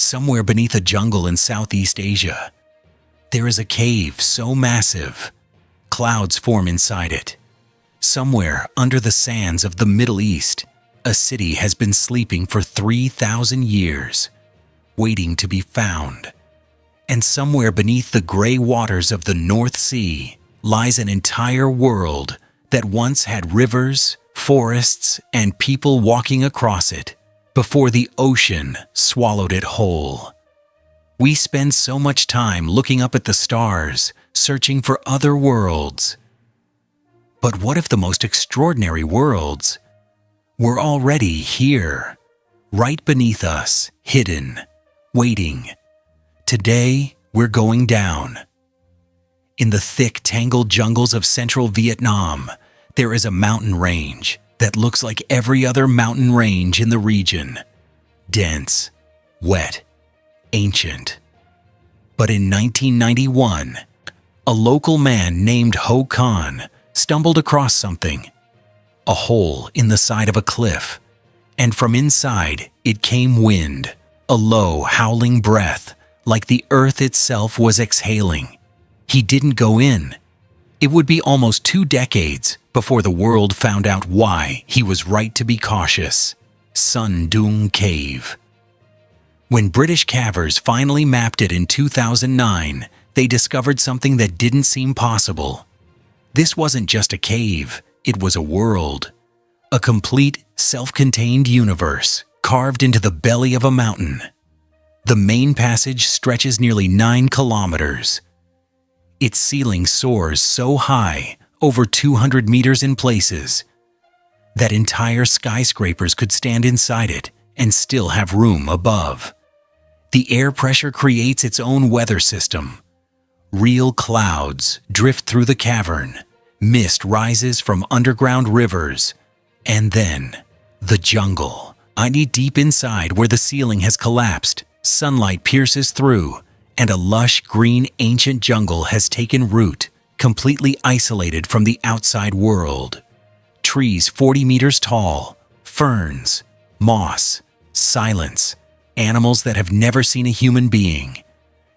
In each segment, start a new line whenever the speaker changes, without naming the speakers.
Somewhere beneath a jungle in Southeast Asia, there is a cave so massive, clouds form inside it. Somewhere under the sands of the Middle East, a city has been sleeping for 3,000 years, waiting to be found. And somewhere beneath the gray waters of the North Sea lies an entire world that once had rivers, forests, and people walking across it before the ocean swallowed it whole. We spend so much time looking up at the stars, searching for other worlds. But what if the most extraordinary worlds were already here, right beneath us, hidden, waiting? Today, we're going down. In the thick, tangled jungles of central Vietnam, there is a mountain range that looks like every other mountain range in the region. Dense, wet, ancient. But in 1991, a local man named Ho Khan stumbled across something. A hole in the side of a cliff, and from inside it came wind, a low, howling breath, like the earth itself was exhaling. He didn't go in. It would be almost 2 decades before the world found out why he was right to be cautious. Doong Cave. When British cavers finally mapped it in 2009, they discovered something that didn't seem possible. This wasn't just a cave, it was a world. A complete, self-contained universe carved into the belly of a mountain. The main passage stretches nearly 9 kilometers. Its ceiling soars so high, over 200 meters in places, that entire skyscrapers could stand inside it and still have room above. The air pressure creates its own weather system. Real clouds drift through the cavern, mist rises from underground rivers, and then the jungle. Deep inside where the ceiling has collapsed, sunlight pierces through, and a lush green ancient jungle has taken root, completely isolated from the outside world. Trees 40 meters tall, ferns, moss, silence, animals that have never seen a human being.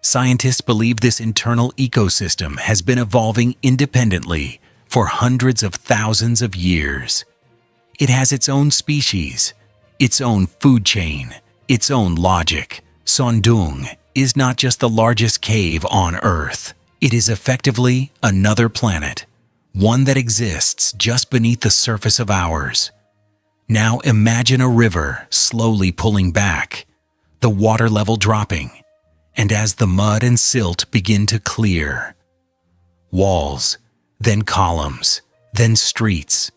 Scientists believe this internal ecosystem has been evolving independently for hundreds of thousands of years. It has its own species, its own food chain, its own logic. Doong is not just the largest cave on Earth. It is effectively another planet, one that exists just beneath the surface of ours. Now imagine a river slowly pulling back, the water level dropping, and as the mud and silt begin to clear, walls, then columns, then streets.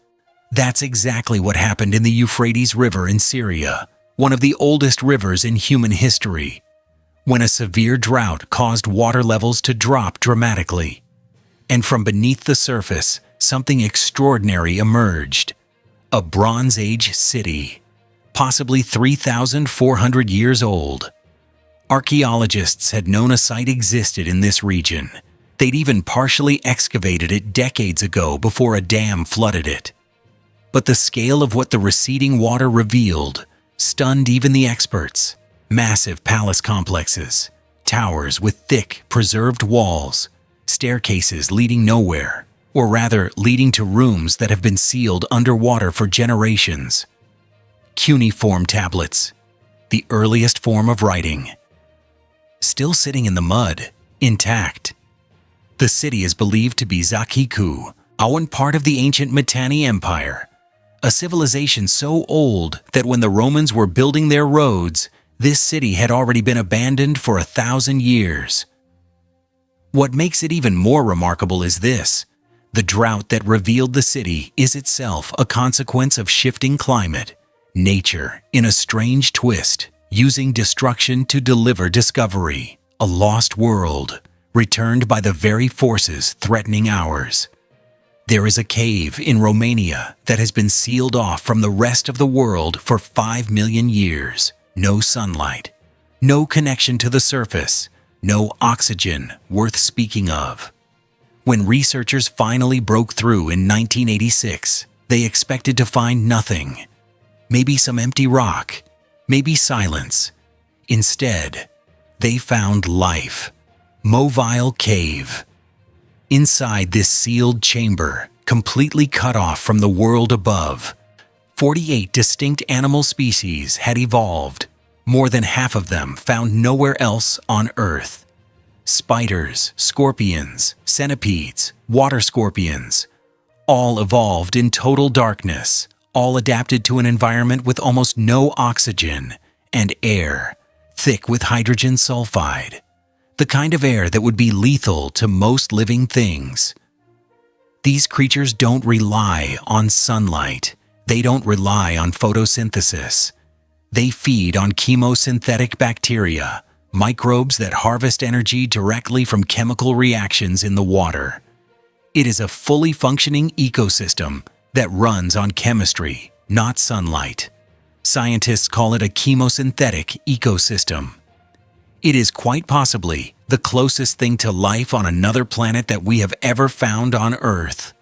That's exactly what happened in the Euphrates River in Syria, one of the oldest rivers in human history, when a severe drought caused water levels to drop dramatically. And from beneath the surface, something extraordinary emerged. A Bronze Age city, possibly 3,400 years old. Archaeologists had known a site existed in this region. They'd even partially excavated it decades ago before a dam flooded it. But the scale of what the receding water revealed stunned even the experts. Massive palace complexes, towers with thick, preserved walls, staircases leading nowhere, or rather leading to rooms that have been sealed underwater for generations. Cuneiform tablets, the earliest form of writing, still sitting in the mud, intact. The city is believed to be Zakhiku, one part of the ancient Mitanni Empire, a civilization so old that when the Romans were building their roads, this city had already been abandoned for 1,000 years. What makes it even more remarkable is this: the drought that revealed the city is itself a consequence of shifting climate, nature in a strange twist, using destruction to deliver discovery, a lost world, returned by the very forces threatening ours. There is a cave in Romania that has been sealed off from the rest of the world for 5 million years. No sunlight, no connection to the surface, no oxygen worth speaking of. When researchers finally broke through in 1986, they expected to find nothing. Maybe some empty rock, maybe silence. Instead, they found life. Movile Cave. Inside this sealed chamber, completely cut off from the world above, 48 distinct animal species had evolved, more than half of them found nowhere else on Earth. Spiders, scorpions, centipedes, water scorpions, all evolved in total darkness, all adapted to an environment with almost no oxygen and air, thick with hydrogen sulfide, the kind of air that would be lethal to most living things. These creatures don't rely on sunlight. They don't rely on photosynthesis. They feed on chemosynthetic bacteria, microbes that harvest energy directly from chemical reactions in the water. It is a fully functioning ecosystem that runs on chemistry, not sunlight. Scientists call it a chemosynthetic ecosystem. It is quite possibly the closest thing to life on another planet that we have ever found on Earth.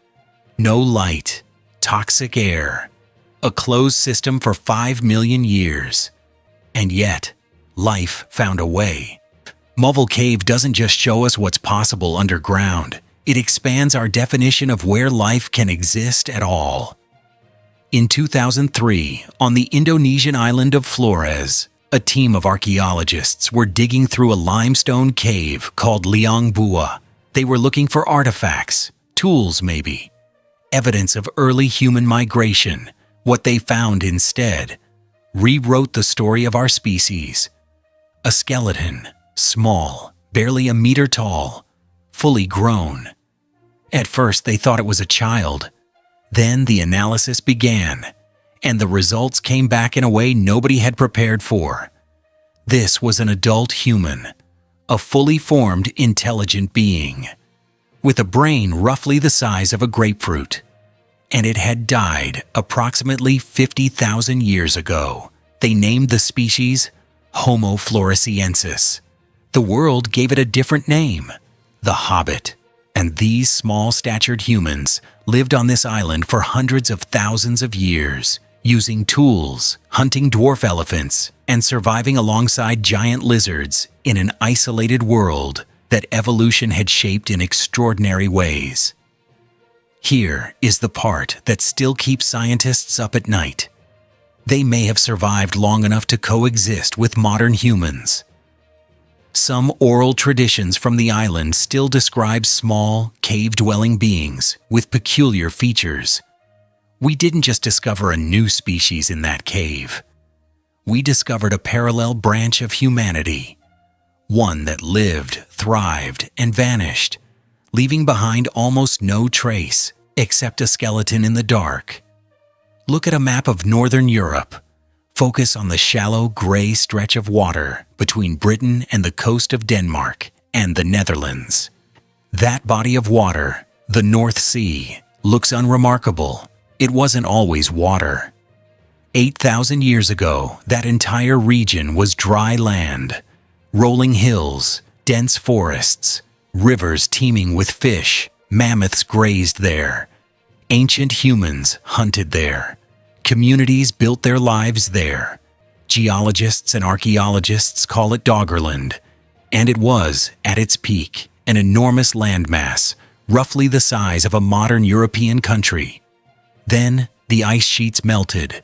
No light, toxic air, a closed system for 5 million years. And yet, life found a way. Movile Cave doesn't just show us what's possible underground. It expands our definition of where life can exist at all. In 2003, on the Indonesian island of Flores, a team of archaeologists were digging through a limestone cave called Liang Bua. They were looking for artifacts, tools maybe, evidence of early human migration. What they found instead rewrote the story of our species. A skeleton, small, barely a meter tall, fully grown. At first they thought it was a child. Then the analysis began, and the results came back in a way nobody had prepared for. This was an adult human, a fully formed, intelligent being, with a brain roughly the size of a grapefruit. And it had died approximately 50,000 years ago. They named the species Homo floresiensis. The world gave it a different name, the Hobbit. And these small-statured humans lived on this island for hundreds of thousands of years, using tools, hunting dwarf elephants, and surviving alongside giant lizards in an isolated world that evolution had shaped in extraordinary ways. Here is the part that still keeps scientists up at night. They may have survived long enough to coexist with modern humans. Some oral traditions from the island still describe small, cave-dwelling beings with peculiar features. We didn't just discover a new species in that cave. We discovered a parallel branch of humanity, one that lived, thrived, and vanished, leaving behind almost no trace except a skeleton in the dark. Look at a map of Northern Europe. Focus on the shallow, gray stretch of water between Britain and the coast of Denmark and the Netherlands. That body of water, the North Sea, looks unremarkable. It wasn't always water. 8,000 years ago, that entire region was dry land, rolling hills, dense forests, rivers teeming with fish. Mammoths grazed there. Ancient humans hunted there. Communities built their lives there. Geologists and archaeologists call it Doggerland, and it was, at its peak, an enormous landmass, roughly the size of a modern European country. Then, the ice sheets melted.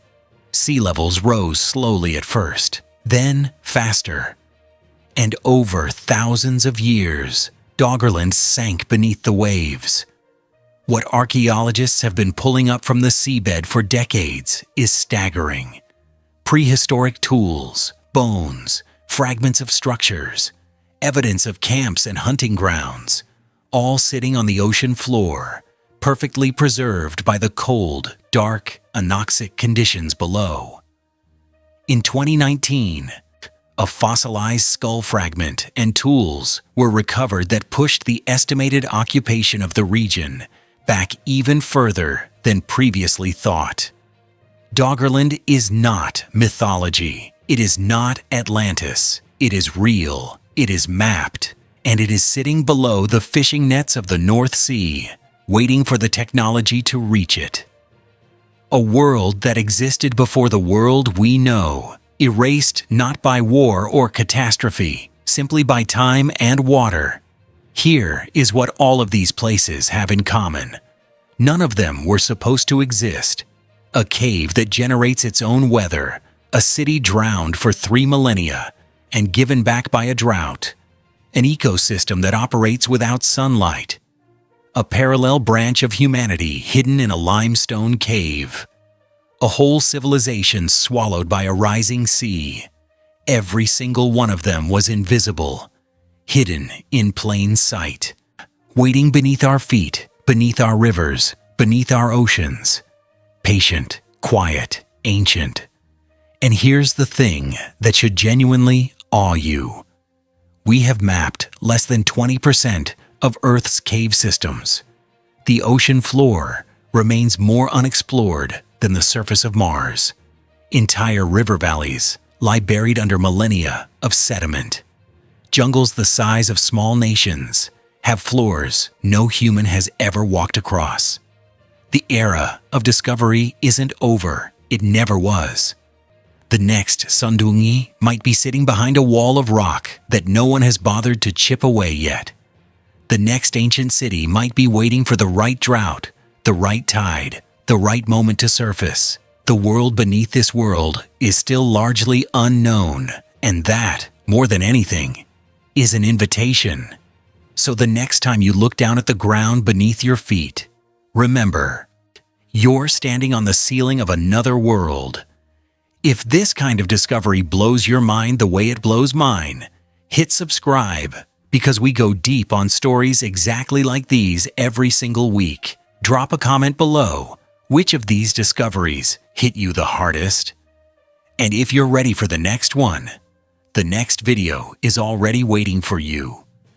Sea levels rose slowly at first, then faster. And over thousands of years, Doggerland sank beneath the waves. What archaeologists have been pulling up from the seabed for decades is staggering. Prehistoric tools, bones, fragments of structures, evidence of camps and hunting grounds, all sitting on the ocean floor, perfectly preserved by the cold, dark, anoxic conditions below. In 2019, a fossilized skull fragment and tools were recovered that pushed the estimated occupation of the region back even further than previously thought. Doggerland is not mythology. It is not Atlantis. It is real. It is mapped. And it is sitting below the fishing nets of the North Sea, waiting for the technology to reach it. A world that existed before the world we know erased not by war or catastrophe, simply by time and water. Here is what all of these places have in common. None of them were supposed to exist. A cave that generates its own weather, a city drowned for 3 millennia and given back by a drought, an ecosystem that operates without sunlight, a parallel branch of humanity hidden in a limestone cave, a whole civilization swallowed by a rising sea. Every single one of them was invisible, hidden in plain sight, waiting beneath our feet, beneath our rivers, beneath our oceans. Patient, quiet, ancient. And here's the thing that should genuinely awe you. We have mapped less than 20% of Earth's cave systems. The ocean floor remains more unexplored than the surface of Mars. Entire river valleys lie buried under millennia of sediment. Jungles the size of small nations have floors no human has ever walked across. The era of discovery isn't over. It never was. The next Sundungi might be sitting behind a wall of rock that no one has bothered to chip away yet. The next ancient city might be waiting for the right drought, the right tide, the right moment to surface. The world beneath this world is still largely unknown, and that, more than anything, is an invitation. So the next time you look down at the ground beneath your feet, remember, you're standing on the ceiling of another world. If this kind of discovery blows your mind the way it blows mine, hit subscribe, because we go deep on stories exactly like these every single week. Drop a comment below. Which of these discoveries hit you the hardest? And if you're ready for the next one, the next video is already waiting for you.